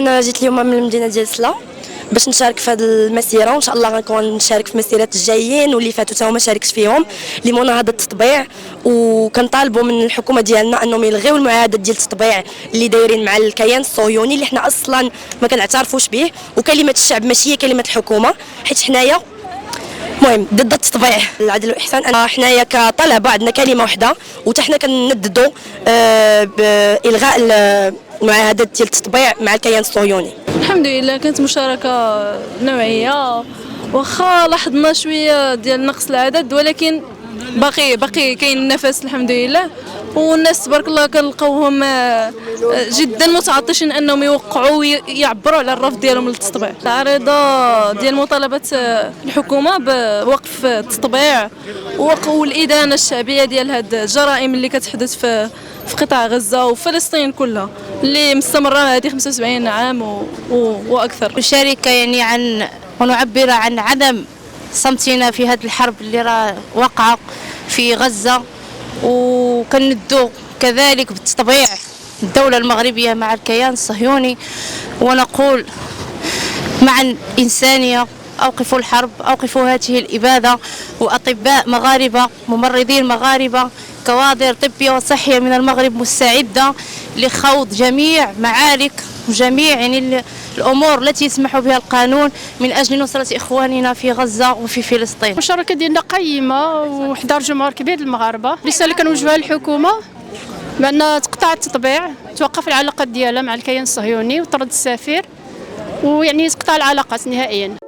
انا جيت اليوم من المدينه ديال سلا باش نشارك في هذه المسيره، وان شاء الله غنكون نشارك في المسيرات الجايين واللي فاتوا حتى هما شاركت فيهم لمناهضه التطبيع. وكنطالبوا من الحكومه ديالنا انهم يلغيو المعاهدات ديال التطبيع اللي دايرين مع الكيان الصهيوني اللي حنا اصلا ما كنعترفوش به، وكلمه الشعب ماشي هي كلمه الحكومه، حيت حنايا المهم ضد التطبيع. العدل والاحسان، انا حنايا كطلبه عندنا كلمه وحده، وحتى حنا كننددوا بالغاء المعاهدات ديال التطبيع مع الكيان الصهيوني. الحمد لله كانت مشاركة نوعية، واخا لاحظنا شوية ديال نقص العدد، ولكن باقي كاين النفس الحمد لله. والناس تبارك الله كنلقاوهم جدا متعطشين انهم يوقعوا ويعبروا على الرفض ديالهم للتطبيع. العريضه ديال مطالبه الحكومه بوقف التطبيع والادانه الشعبيه ديال هاد الجرائم اللي كتحدث في قطاع غزه وفلسطين كلها اللي مستمره هذه 75 عام واكثر. نشارك يعني عن ونعبر عن عدم صمتنا في هذه الحرب اللي راه واقعه في غزه، وكندو كذلك بالتطبيع الدولة المغربية مع الكيان الصهيوني، ونقول مع الإنسانية أوقفوا الحرب، أوقفوا هذه الإبادة. وأطباء مغاربة، ممرضين مغاربة، كوادر طبية وصحية من المغرب مستعدة لخوض جميع معارك وجميع يعني الأمور التي يسمح بها القانون من أجل نصرة إخواننا في غزة وفي فلسطين. المشاركة ديالنا قيمة وحضر جمهور كبير للمغاربة. رسالة كنوجهوها للحكومة بأن تقطع التطبيع، توقف العلاقات ديالها مع الكيان الصهيوني وترد السفير، ويعني تقطع العلاقات نهائيا.